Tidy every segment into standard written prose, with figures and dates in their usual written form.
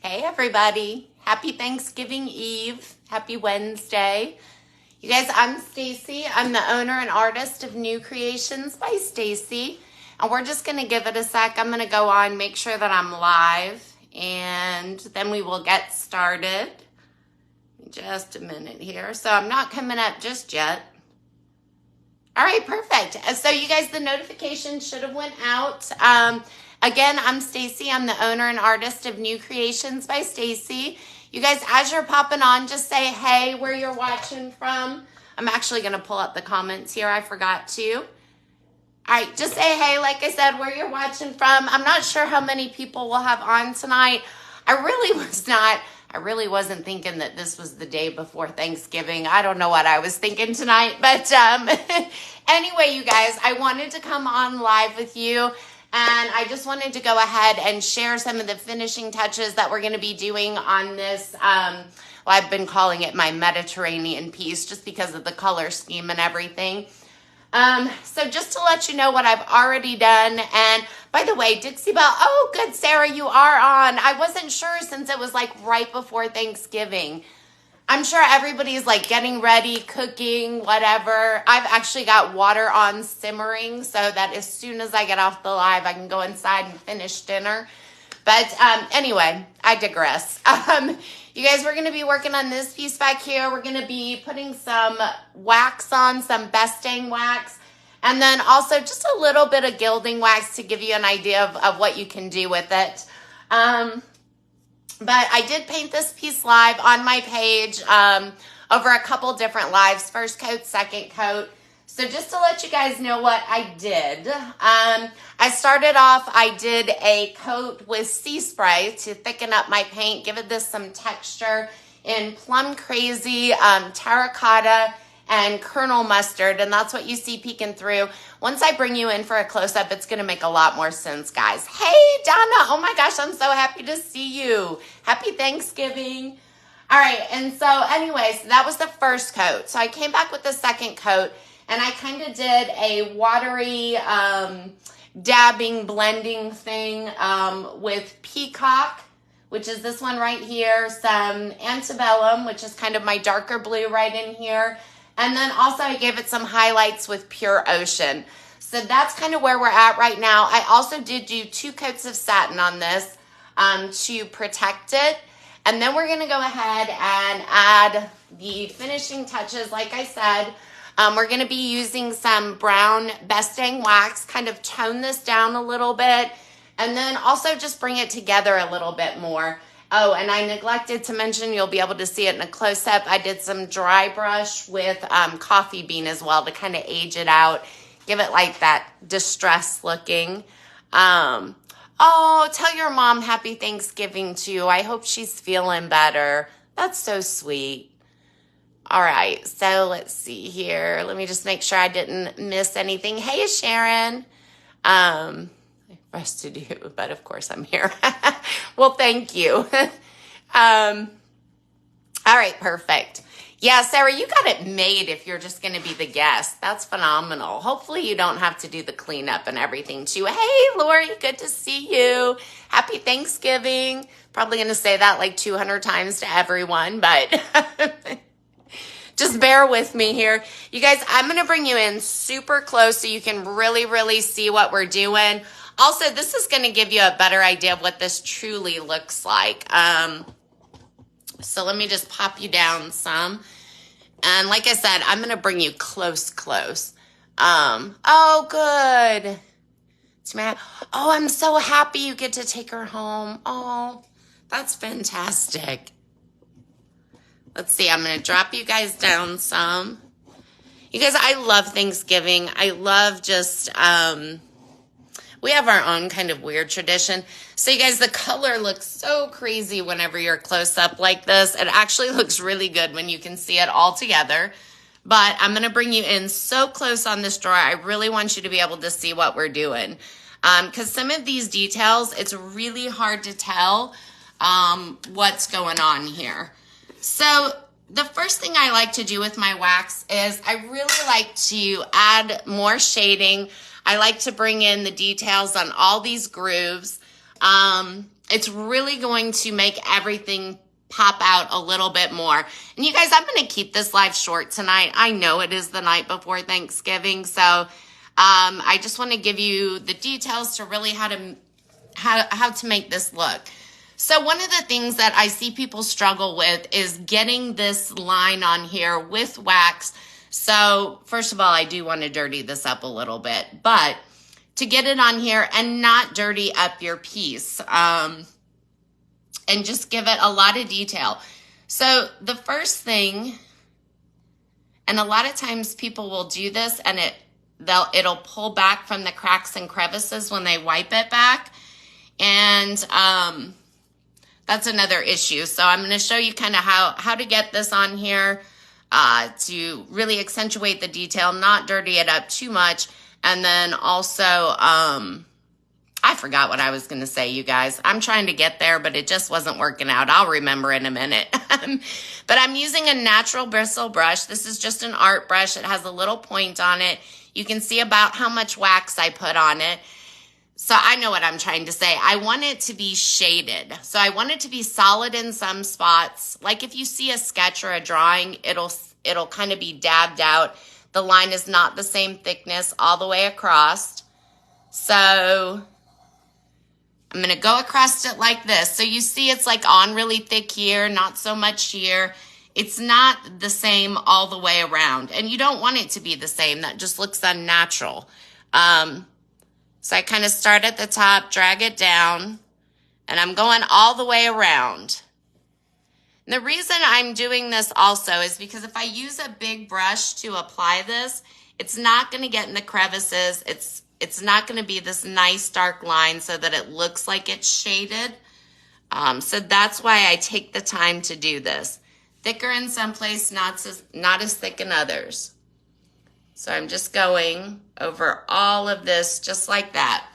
Hey everybody, happy Thanksgiving Eve, happy Wednesday. You guys, I'm Stacy. I'm the owner and artist of New Creations by Stacy. And we're just gonna give it a sec. I'm gonna go on, make sure that I'm live, and then we will get started. Just a minute here. So I'm not coming up just yet. All right, perfect. So you guys, the notification should have went out. Again, I'm Stacy. I'm the owner and artist of New Creations by Stacy. You guys, as you're popping on, just say hey, where you're watching from. I'm actually going to pull up the comments here. I forgot to. All right, just say hey, like I said, where you're watching from. I'm not sure how many people we'll have on tonight. I really wasn't thinking that this was the day before Thanksgiving. I don't know what I was thinking tonight. But anyway, you guys, I wanted to come on live with you. And I just wanted to go ahead and share some of the finishing touches that we're going to be doing on this. Well, I've been calling it my Mediterranean piece just because of the color scheme and everything. So just to let you know what I've already done. And by the way, Dixie Belle, oh, good, Sarah, you are on. I wasn't sure since it was like right before Thanksgiving. I'm sure everybody's like getting ready, cooking, whatever. I've actually got water on simmering so that as soon as I get off the live, I can go inside and finish dinner. But anyway, I digress. You guys, we're going to be working on this piece back here. We're going to be putting some wax on, some Bestang wax, and then also just a little bit of gilding wax to give you an idea of what you can do with it. But I did paint this piece live on my page over a couple different lives, first coat, second coat. So just to let you guys know what I did, I started off, I did a coat with sea spray to thicken up my paint, give it this some texture in Plum Crazy, Terracotta, and Kernel Mustard, and that's what you see peeking through. Once I bring you in for a close-up, it's going to make a lot more sense, guys. Hey, Donna. Oh, my gosh, I'm so happy to see you. Happy Thanksgiving. All right, and so anyways, that was the first coat. So I came back with the second coat, and I kind of did a watery dabbing, blending thing with Peacock, which is this one right here, some Antebellum, which is kind of my darker blue right in here. And then also I gave it some highlights with Pure Ocean. So that's kind of where we're at right now. I also did do 2 coats of satin on this to protect it. And then we're going to go ahead and add the finishing touches. Like I said, we're going to be using some brown Bestang wax, kind of tone this down a little bit. And then also just bring it together a little bit more. Oh, and I neglected to mention, you'll be able to see it in a close-up. I did some dry brush with coffee bean as well to kind of age it out, give it like that distressed looking. Oh, tell your mom happy Thanksgiving too. I hope she's feeling better. That's so sweet. All right, so let's see here. Let me just make sure I didn't miss anything. Hey, Sharon. Rest to do, but of course I'm here. Well, thank you. All right, perfect. Yeah, Sarah, you got it made if you're just going to be the guest. That's phenomenal. Hopefully you don't have to do the cleanup and everything too. Hey, Lori, good to see you. Happy Thanksgiving. Probably going to say that like 200 times to everyone, but just bear with me here. You guys, I'm going to bring you in super close so you can really, really see what we're doing. Also, this is going to give you a better idea of what this truly looks like. So let me just pop you down some. And like I said, I'm going to bring you close. Oh, good. Oh, I'm so happy you get to take her home. Oh, that's fantastic. Let's see. I'm going to drop you guys down some. You guys, I love Thanksgiving. I love just... we have our own kind of weird tradition. So you guys, the color looks so crazy whenever you're close up like this. It actually looks really good when you can see it all together. But I'm going to bring you in so close on this drawer. I really want you to be able to see what we're doing. Because some of these details, it's really hard to tell what's going on here. So the first thing I like to do with my wax is I really like to add more shading. I like to bring in the details on all these grooves. It's really going to make everything pop out a little bit more. And you guys, I'm going to keep this live short tonight. I know it is the night before Thanksgiving, so I just want to give you the details to really how to make this look. So one of the things that I see people struggle with is getting this line on here with wax. So first of all, I do want to dirty this up a little bit, but to get it on here and not dirty up your piece, and just give it a lot of detail. So the first thing, and a lot of times people will do this and it'll pull back from the cracks and crevices when they wipe it back. And that's another issue. So I'm going to show you kind of how to get this on here to really accentuate the detail, not dirty it up too much. And then also, I forgot what I was going to say, you guys. I'm trying to get there, but it just wasn't working out. I'll remember in a minute. But I'm using a natural bristle brush. This is just an art brush. It has a little point on it. You can see about how much wax I put on it. So I know what I'm trying to say. I want it to be shaded. So I want it to be solid in some spots. Like if you see a sketch or a drawing, it'll kind of be dabbed out. The line is not the same thickness all the way across. So I'm going to go across it like this. So you see it's like on really thick here, not so much here. It's not the same all the way around. And you don't want it to be the same. That just looks unnatural. So I kind of start at the top, drag it down, and I'm going all the way around. And the reason I'm doing this also is because if I use a big brush to apply this, it's not going to get in the crevices. It's not going to be this nice dark line so that it looks like it's shaded. So that's why I take the time to do this. Thicker in some places, not as thick in others. So I'm just going over all of this just like that.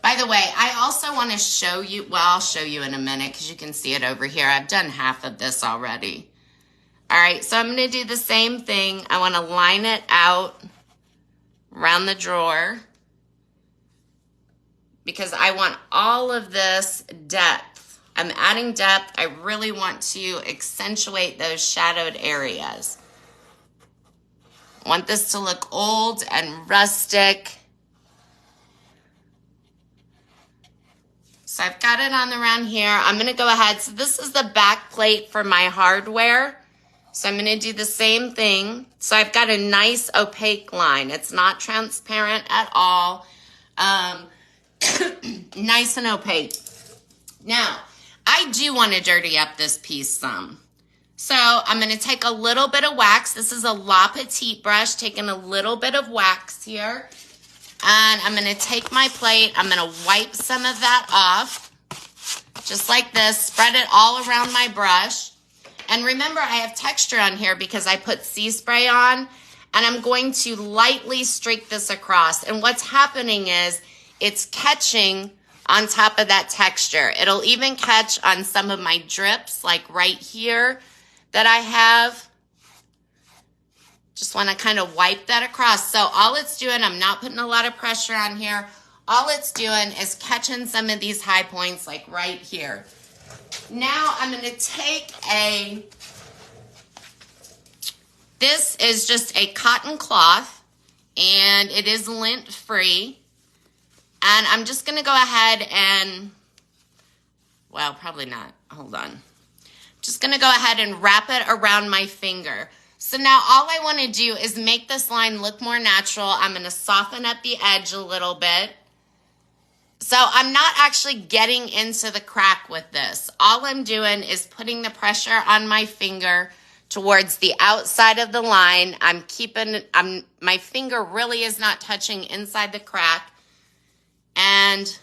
By the way, I also want to show you, well, I'll show you in a minute because you can see it over here. I've done half of this already. All right, so I'm going to do the same thing. I want to line it out around the drawer because I want all of this depth. I'm adding depth. I really want to accentuate those shadowed areas. I want this to look old and rustic. So I've got it on around here. I'm going to go ahead. So this is the back plate for my hardware. So I'm going to do the same thing. So I've got a nice opaque line. It's not transparent at all. Nice and opaque. Now, I do want to dirty up this piece some. So I'm going to take a little bit of wax. This is a La Petite brush, taking a little bit of wax here. And I'm going to take my plate. I'm going to wipe some of that off, just like this. Spread it all around my brush. And remember, I have texture on here because I put sea spray on. And I'm going to lightly streak this across. And what's happening is it's catching on top of that texture. It'll even catch on some of my drips, like right here that I have. Just want to kind of wipe that across. So all it's doing, I'm not putting a lot of pressure on here. All it's doing is catching some of these high points like right here. Now I'm going to take this is just a cotton cloth and it is lint free. And I'm just going to go ahead and, well, probably not. Hold on. Just going to go ahead and wrap it around my finger. So now all I want to do is make this line look more natural. I'm going to soften up the edge a little bit. So I'm not actually getting into the crack with this. All I'm doing is putting the pressure on my finger towards the outside of the line. My finger really is not touching inside the crack. And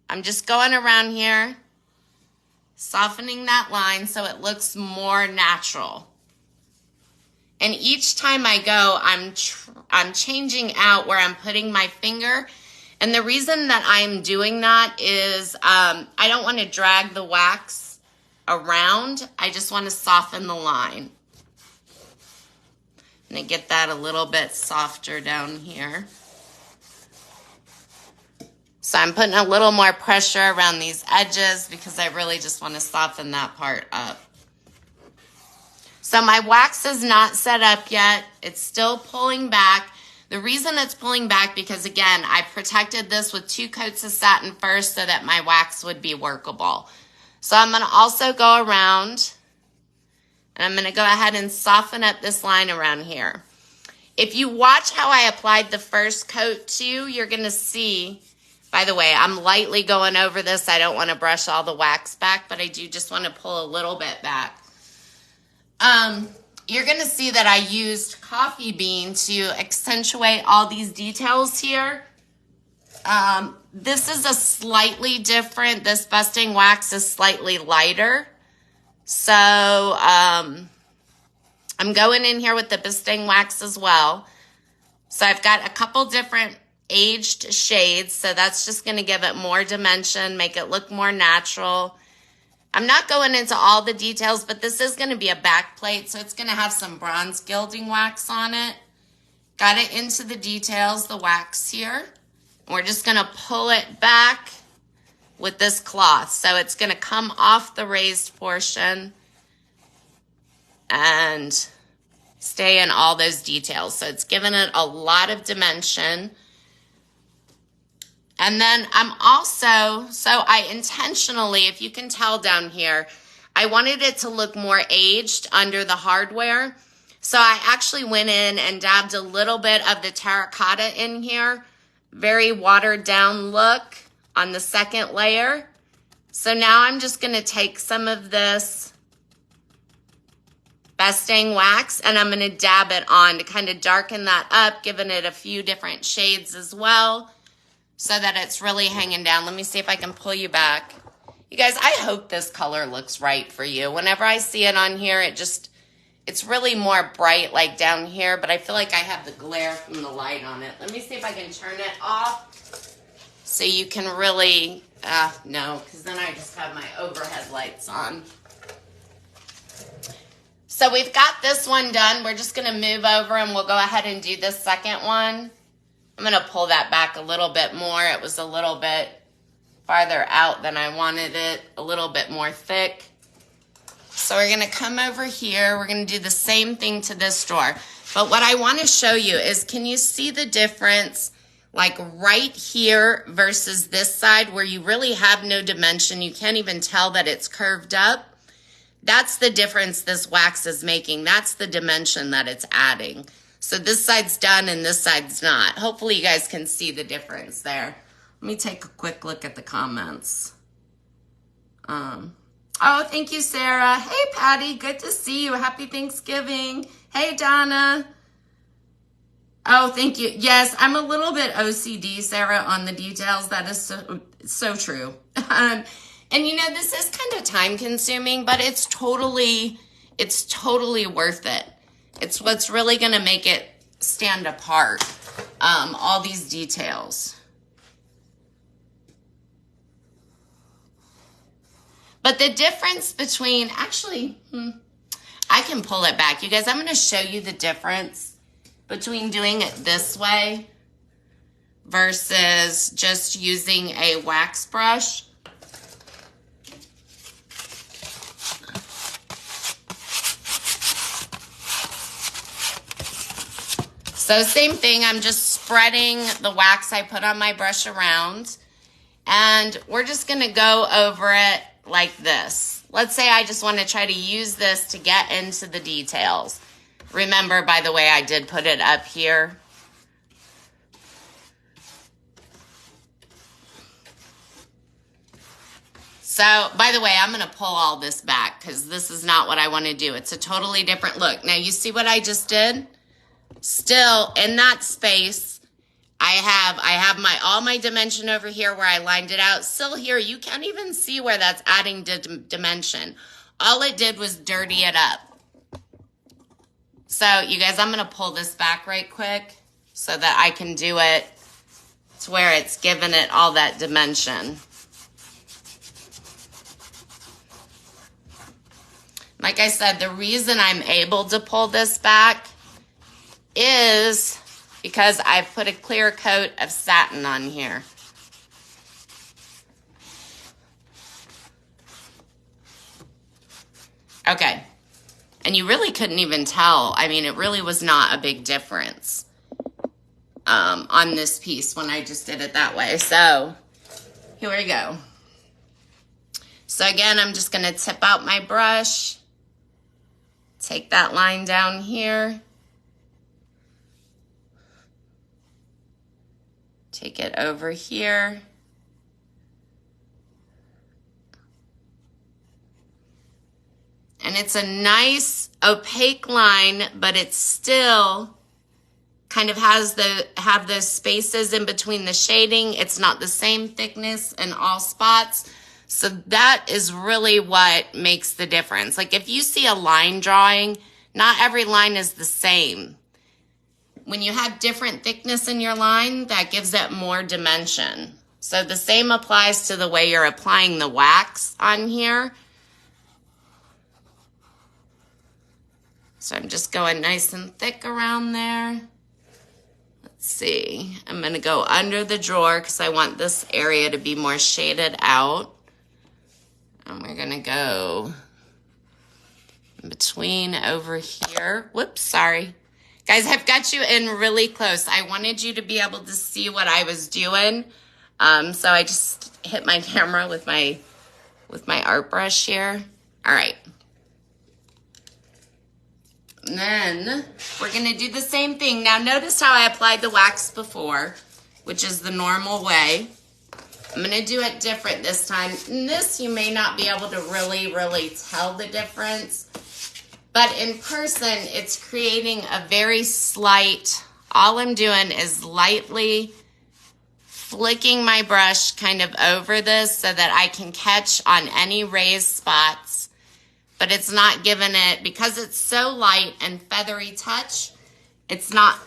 I'm just going around here, softening that line so it looks more natural. And each time I go, I'm changing out where I'm putting my finger. And the reason that I'm doing that is I don't want to drag the wax around. I just want to soften the line. I'm going to get that a little bit softer down here. So I'm putting a little more pressure around these edges because I really just want to soften that part up. So my wax is not set up yet. It's still pulling back. The reason it's pulling back because, again, I protected this with 2 coats of satin first so that my wax would be workable. So I'm going to also go around, and I'm going to go ahead and soften up this line around here. If you watch how I applied the first coat too, you're going to see, by the way, I'm lightly going over this. I don't want to brush all the wax back, but I do just want to pull a little bit back. You're going to see that I used coffee bean to accentuate all these details here. This is a slightly different, this busting wax is slightly lighter. So, I'm going in here with the busting wax as well. So I've got a couple different aged shades. So that's just going to give it more dimension, make it look more natural. I'm not going into all the details, but this is going to be a back plate, so it's going to have some bronze gilding wax on it. Got it into the details, the wax here. We're just going to pull it back with this cloth. So it's going to come off the raised portion and stay in all those details. So it's giving it a lot of dimension. And then I'm also, so I intentionally, if you can tell down here, I wanted it to look more aged under the hardware. So I actually went in and dabbed a little bit of the terracotta in here. Very watered down look on the second layer. So now I'm just going to take some of this busting wax and I'm going to dab it on to kind of darken that up, giving it a few different shades as well, so that it's really hanging down. Let me see if I can pull you back. You guys, I hope this color looks right for you. Whenever I see it on here, it's really more bright like down here, but I feel like I have the glare from the light on it. Let me see if I can turn it off so you can really, no, because then I just have my overhead lights on. So we've got this one done. We're just gonna move over and we'll go ahead and do this second one. I'm going to pull that back a little bit more. It was a little bit farther out than I wanted it, a little bit more thick. So we're going to come over here. We're going to do the same thing to this drawer. But what I want to show you is, can you see the difference like right here versus this side where you really have no dimension? You can't even tell that it's curved up. That's the difference this wax is making. That's the dimension that it's adding. So this side's done and this side's not. Hopefully you guys can see the difference there. Let me take a quick look at the comments. Oh, thank you, Sarah. Hey, Patty, good to see you. Happy Thanksgiving. Hey, Donna. Oh, thank you. Yes, I'm a little bit OCD, Sarah, on the details. That is so true. And you know, this is kind of time consuming, but it's totally worth it. It's what's really going to make it stand apart, all these details. But the difference between, actually, I can pull it back. You guys, I'm going to show you the difference between doing it this way versus just using a wax brush. So same thing, I'm just spreading the wax I put on my brush around, and we're just gonna go over it like this. Let's say I just wanna try to use this to get into the details. Remember, by the way, I did put it up here. So, by the way, I'm gonna pull all this back because this is not what I wanna do. It's a totally different look. Now, you see what I just did? Still in that space, I have all my dimension over here where I lined it out. Still here, you can't even see where that's adding dimension. All it did was dirty it up. So you guys, I'm going to pull this back right quick so that I can do it to where it's giving it all that dimension. Like I said, the reason I'm able to pull this back is because I've put a clear coat of satin on here. Okay. And you really couldn't even tell. I mean, it really was not a big difference on this piece when I just did it that way. So here we go. So again, I'm just going to tip out my brush. Take that line down here. Take it over here. And it's a nice opaque line, but it still kind of have the spaces in between the shading. It's not the same thickness in all spots. So that is really what makes the difference. Like if you see a line drawing, not every line is the same. When you have different thickness in your line, that gives it more dimension. So the same applies to the way you're applying the wax on here. So I'm just going nice and thick around there. Let's see. I'm going to go under the drawer because I want this area to be more shaded out. And we're going to go in between over here. Whoops, sorry. Guys, I've got you in really close. I wanted you to be able to see what I was doing. So I just hit my camera with my art brush here. All right. And then we're going to do the same thing. Now notice how I applied the wax before, which is the normal way. I'm going to do it different this time. In this, you may not be able to really tell the difference. But in person, it's creating a very slight, all I'm doing is lightly flicking my brush kind of over this so that I can catch on any raised spots. But it's not giving it, because it's so light and feathery touch, it's not,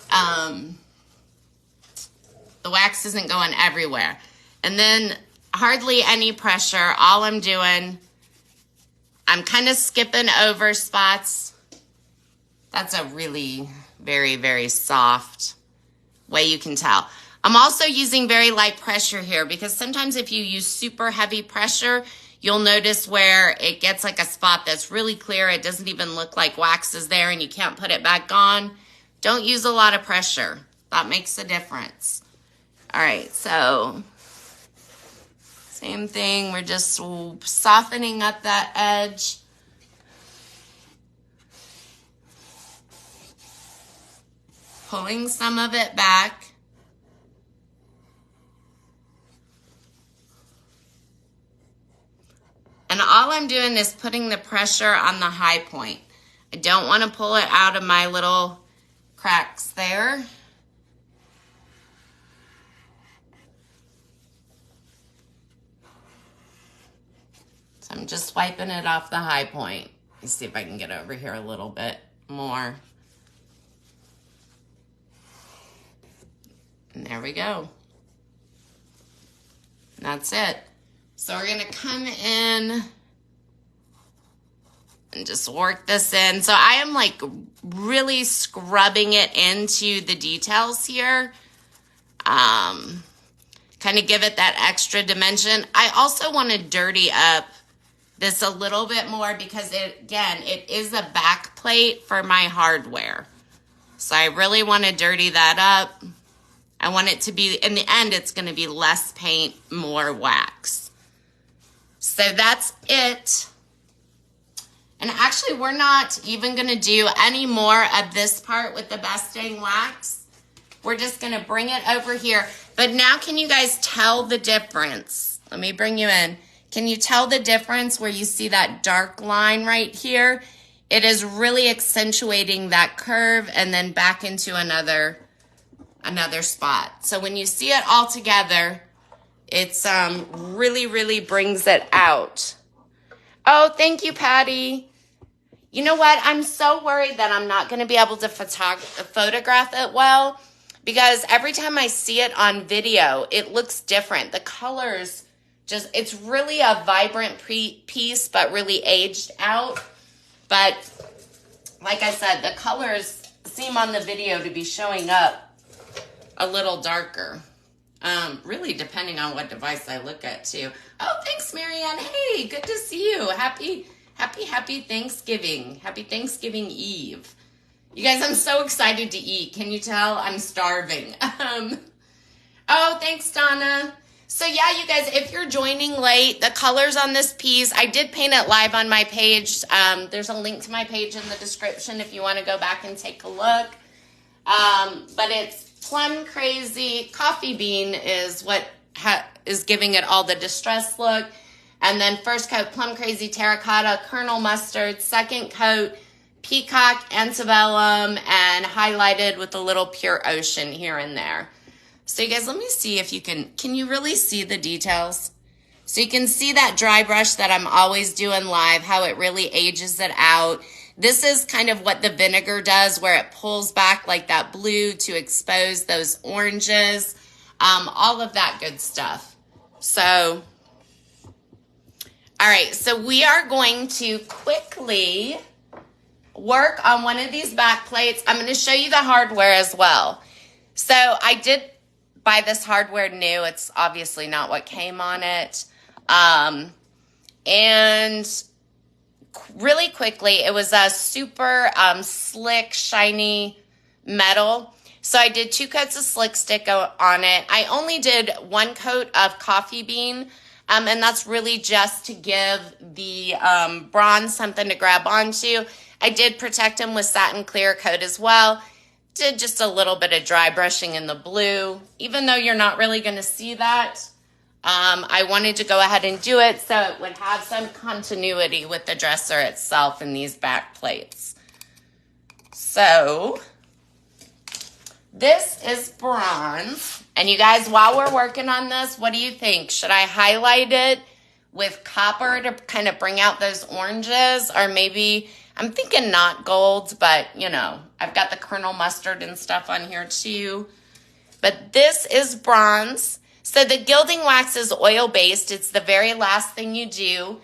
the wax isn't going everywhere. And then hardly any pressure. All I'm doing, I'm kind of skipping over spots. That's a really very soft way you can tell. I'm also using very light pressure here because sometimes if you use super heavy pressure, you'll notice where it gets like a spot that's really clear. It doesn't even look like wax is there and you can't put it back on. Don't use a lot of pressure. That makes a difference. All right, so same thing. We're just softening up that edge. Pulling some of it back. And all I'm doing is putting the pressure on the high point. I don't want to pull it out of my little cracks there. So I'm just wiping it off the high point. Let's see if I can get over here a little bit more. And there we go. And that's it. So we're going to come in and just work this in. So I am like really scrubbing it into the details here. Kind of give it that extra dimension. I also want to dirty up this a little bit more because it is a back plate for my hardware. So I really want to dirty that up. I want it to be, in the end, it's going to be less paint, more wax. So that's it. And actually, we're not even going to do any more of this part with the Best Dang wax. We're just going to bring it over here. But now, can you guys tell the difference? Let me bring you in. Can you tell the difference where you see that dark line right here? It is really accentuating that curve and then back into another spot. So when you see it all together, it's really brings it out. Oh, thank you, Patty. You know what? I'm so worried that I'm not going to be able to photograph it well because every time I see it on video, it looks different. The colors it's really a vibrant piece, but really aged out. But like I said, the colors seem on the video to be showing up a little darker. Really depending on what device I look at too. Oh, thanks, Marianne. Hey, good to see you. Happy Happy Thanksgiving. Happy Thanksgiving Eve. You guys, I'm so excited to eat. Can you tell? I'm starving. Oh, thanks, Donna. So yeah, you guys, if you're joining late, the colors on this piece, I did paint it live on my page. There's a link to my page in the description if you want to go back and take a look. But it's Plum Crazy. Coffee bean is what is giving it all the distress look. And then first coat, Plum Crazy Terracotta, Kernel Mustard. Second coat, Peacock, Antebellum, and highlighted with a little Pure Ocean here and there. So you guys, let me see if you can you really see the details? So you can see that dry brush that I'm always doing live, how it really ages it out. This is kind of what the vinegar does, where it pulls back like that blue to expose those oranges, all of that good stuff. So, all right, so we are going to quickly work on one of these back plates. I'm going to show you the hardware as well. So I did buy this hardware new. It's obviously not what came on it. And really quickly, it was a super slick, shiny metal. So I did 2 coats of slick stick on it. I only did 1 coat of coffee bean, and that's really just to give the bronze something to grab onto. I did protect them with satin clear coat as well. Did just a little bit of dry brushing in the blue. Even though you're not really going to see that, I wanted to go ahead and do it so it would have some continuity with the dresser itself in these back plates. So this is bronze. And you guys, while we're working on this, what do you think? Should I highlight it with copper to kind of bring out those oranges? Or maybe, I'm thinking not gold, but you know, I've got the Kernel Mustard and stuff on here too. But this is bronze. So the gilding wax is oil-based. It's the very last thing you do.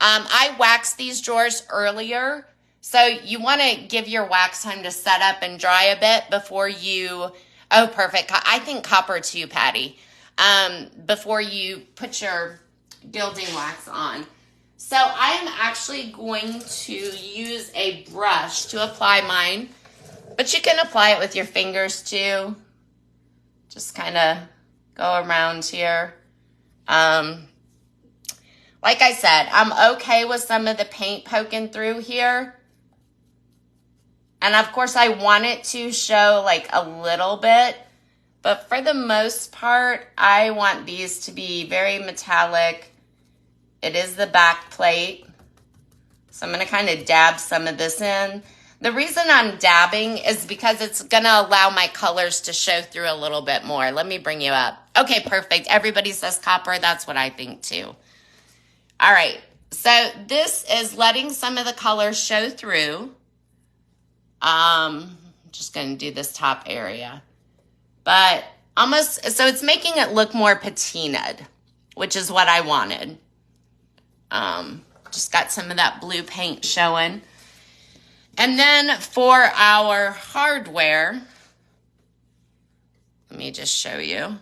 I waxed these drawers earlier. So you want to give your wax time to set up and dry a bit before you, oh, perfect. I think copper too, Patty, before you put your gilding wax on. So I am actually going to use a brush to apply mine, but you can apply it with your fingers too. Just kind of go around here. Like I said, I'm okay with some of the paint poking through here. And of course I want it to show like a little bit, but for the most part, I want these to be very metallic. It is the back plate. So I'm going to kind of dab some of this in. The reason I'm dabbing is because it's going to allow my colors to show through a little bit more. Let me bring you up. Okay, perfect. Everybody says copper. That's what I think too. All right. So this is letting some of the colors show through. Just going to do this top area. But almost, so it's making it look more patinaed, which is what I wanted. Just got some of that blue paint showing. And then for our hardware, let me just show you.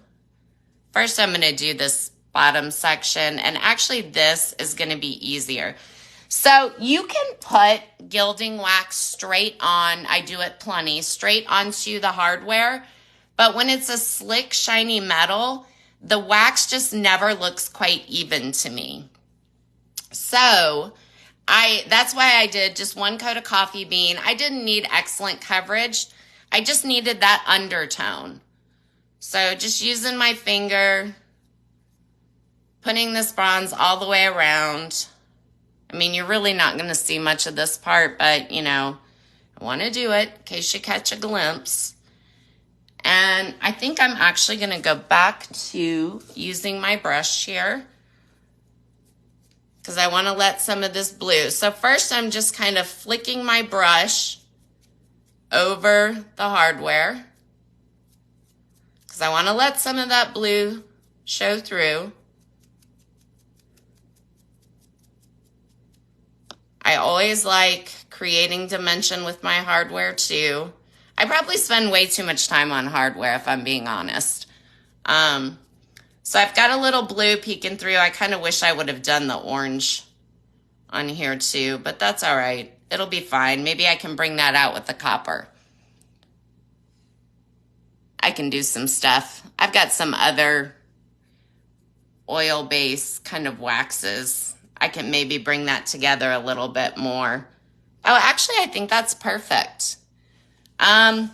First, I'm going to do this bottom section, and actually this is going to be easier. So you can put gilding wax straight on, I do it plenty, straight onto the hardware, but when it's a slick, shiny metal, the wax just never looks quite even to me. So that's why I did just 1 coat of coffee bean. I didn't need excellent coverage. I just needed that undertone. So just using my finger, putting this bronze all the way around. I mean, you're really not going to see much of this part, but you know, I want to do it in case you catch a glimpse. And I think I'm actually going to go back to using my brush here, because I want to let some of this blue. So first I'm just kind of flicking my brush over the hardware, because I want to let some of that blue show through. I always like creating dimension with my hardware too. I probably spend way too much time on hardware if I'm being honest. So I've got a little blue peeking through. I kind of wish I would have done the orange on here too, but that's all right. It'll be fine. Maybe I can bring that out with the copper. I can do some stuff. I've got some other oil-based kind of waxes. I can maybe bring that together a little bit more. Oh, actually, I think that's perfect. And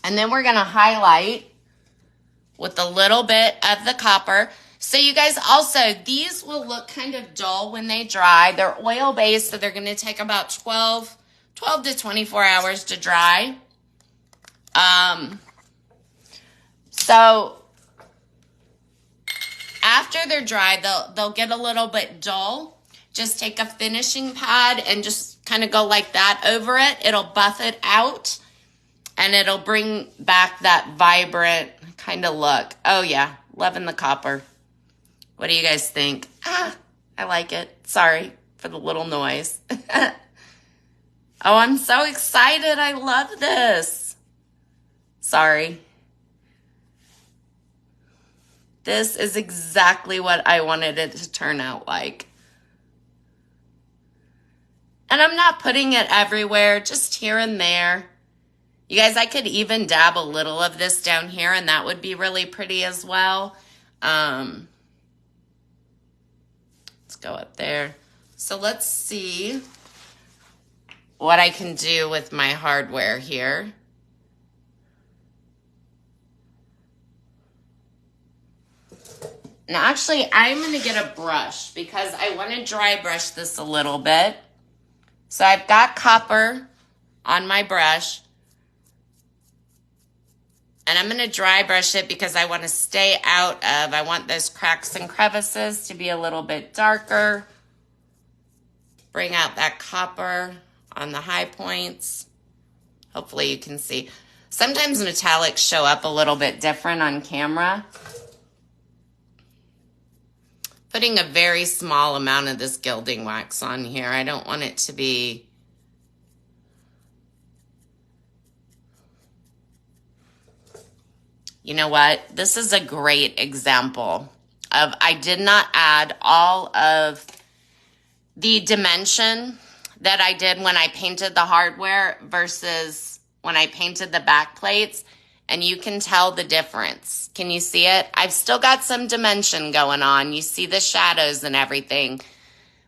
then we're going to highlight with a little bit of the copper. So you guys also, these will look kind of dull when they dry. They're oil-based, so they're going to take about 12 to 24 hours to dry. So after they're dry, they'll get a little bit dull. Just take a finishing pad and just kind of go like that over it. It'll buff it out, and it'll bring back that vibrant kind of look. Oh, yeah. Loving the copper. What do you guys think? I like it. Sorry for the little noise. Oh, I'm so excited. I love this. Sorry. This is exactly what I wanted it to turn out like. And I'm not putting it everywhere, just here and there. You guys, I could even dab a little of this down here, and that would be really pretty as well. Let's go up there. So let's see what I can do with my hardware here. Now, actually, I'm going to get a brush because I want to dry brush this a little bit. So I've got copper on my brush. And I'm going to dry brush it because I want to stay out of, I want those cracks and crevices to be a little bit darker. Bring out that copper on the high points. Hopefully you can see. Sometimes metallics show up a little bit different on camera. Putting a very small amount of this gilding wax on here. I don't want it to be you know what? This is a great example of I did not add all of the dimension that I did when I painted the hardware versus when I painted the back plates. And you can tell the difference. Can you see it? I've still got some dimension going on. You see the shadows and everything.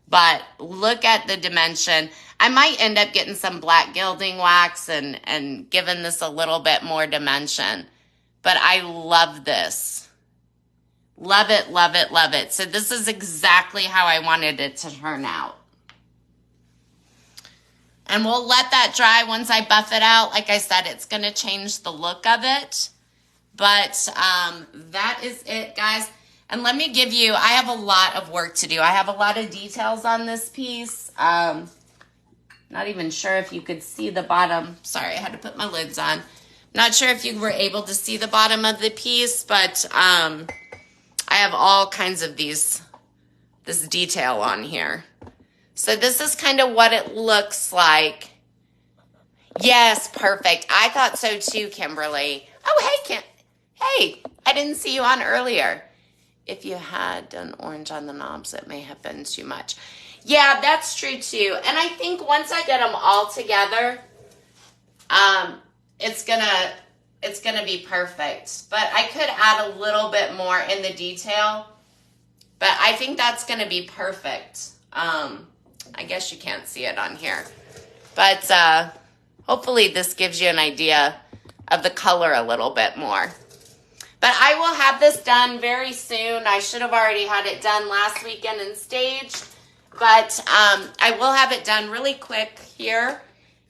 But look at the dimension. I might end up getting some black gilding wax and giving this a little bit more dimension. But I love this. Love it, love it, love it. So this is exactly how I wanted it to turn out. And we'll let that dry once I buff it out. Like I said, it's going to change the look of it. But that is it, guys. And let me give you, I have a lot of work to do. I have a lot of details on this piece. Not even sure if you could see the bottom. Sorry, I had to put my lids on. Not sure if you were able to see the bottom of the piece, but I have all kinds of this detail on here. So this is kind of what it looks like. Yes, perfect. I thought so too, Kimberly. Oh, hey, hey, I didn't see you on earlier. If you had done orange on the knobs, it may have been too much. Yeah, that's true too. And I think once I get them all together, it's gonna be perfect. But I could add a little bit more in the detail. But I think that's gonna be perfect. I guess you can't see it on here. But hopefully this gives you an idea of the color a little bit more. But I will have this done very soon. I should have already had it done last weekend and staged. But I will have it done really quick here.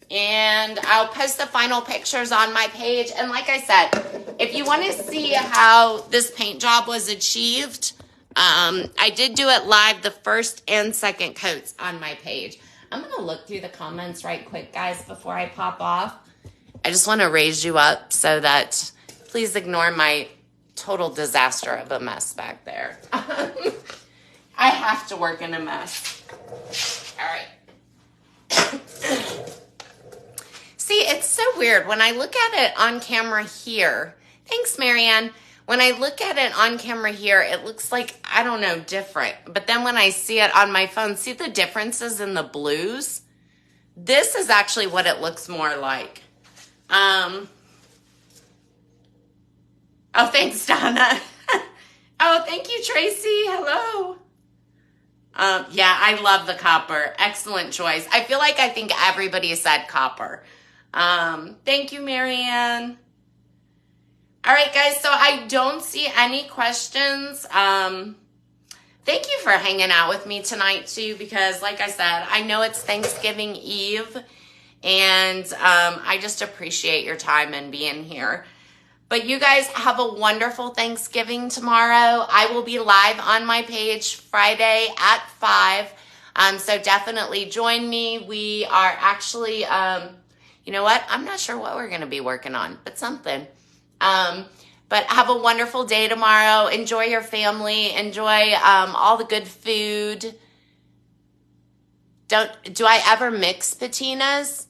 And I'll post the final pictures on my page. And like I said, if you want to see how this paint job was achieved, I did do it live, the first and second coats on my page. I'm going to look through the comments right quick, guys, before I pop off. I just want to raise you up so that please ignore my total disaster of a mess back there. I have to work in a mess. All right. See, it's so weird. When I look at it on camera here, thanks, Marianne. When I look at it on camera here, it looks like, I don't know, different. But then when I see it on my phone, see the differences in the blues? This is actually what it looks more like. Oh, thanks, Donna. Oh, thank you, Tracy. Hello. Yeah, I love the copper. Excellent choice. I feel like I think everybody said copper. Thank you, Marianne. All right, guys, so I don't see any questions. Thank you for hanging out with me tonight, too, because like I said, I know it's Thanksgiving Eve, and I just appreciate your time and being here. But you guys have a wonderful Thanksgiving tomorrow. I will be live on my page Friday at 5. So definitely join me. We are actually, you know what? I'm not sure what we're going to be working on, but something. But have a wonderful day tomorrow. Enjoy your family. Enjoy all the good food. Do I ever mix patinas?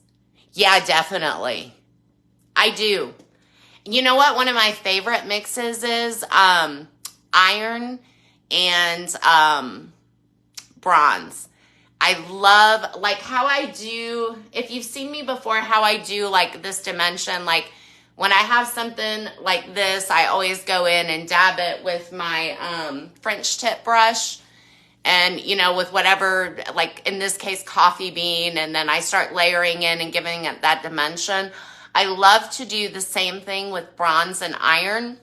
Yeah, definitely. I do. You know what? One of my favorite mixes is iron and bronze. I love, like, how I do, if you've seen me before, how I do, like, this dimension. Like, when I have something like this, I always go in and dab it with my French tip brush. And, you know, with whatever, like, in this case, coffee bean. And then I start layering in and giving it that dimension. I love to do the same thing with bronze and iron.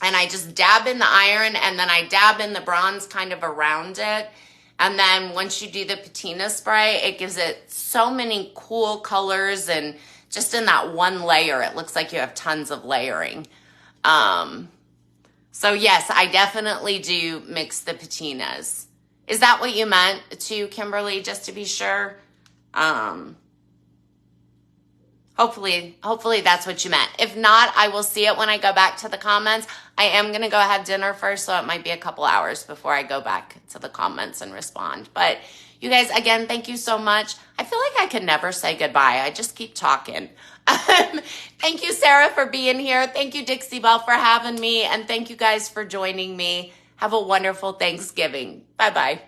And I just dab in the iron and then I dab in the bronze kind of around it. And then once you do the patina spray, it gives it so many cool colors. And just in that one layer, it looks like you have tons of layering. So yes, I definitely do mix the patinas. Is that what you meant too, Kimberly, just to be sure? Hopefully that's what you meant. If not, I will see it when I go back to the comments. I am going to go have dinner first, so it might be a couple hours before I go back to the comments and respond. But you guys, again, thank you so much. I feel like I can never say goodbye. I just keep talking. Thank you, Sarah, for being here. Thank you, Dixie Belle, for having me. And thank you guys for joining me. Have a wonderful Thanksgiving. Bye-bye.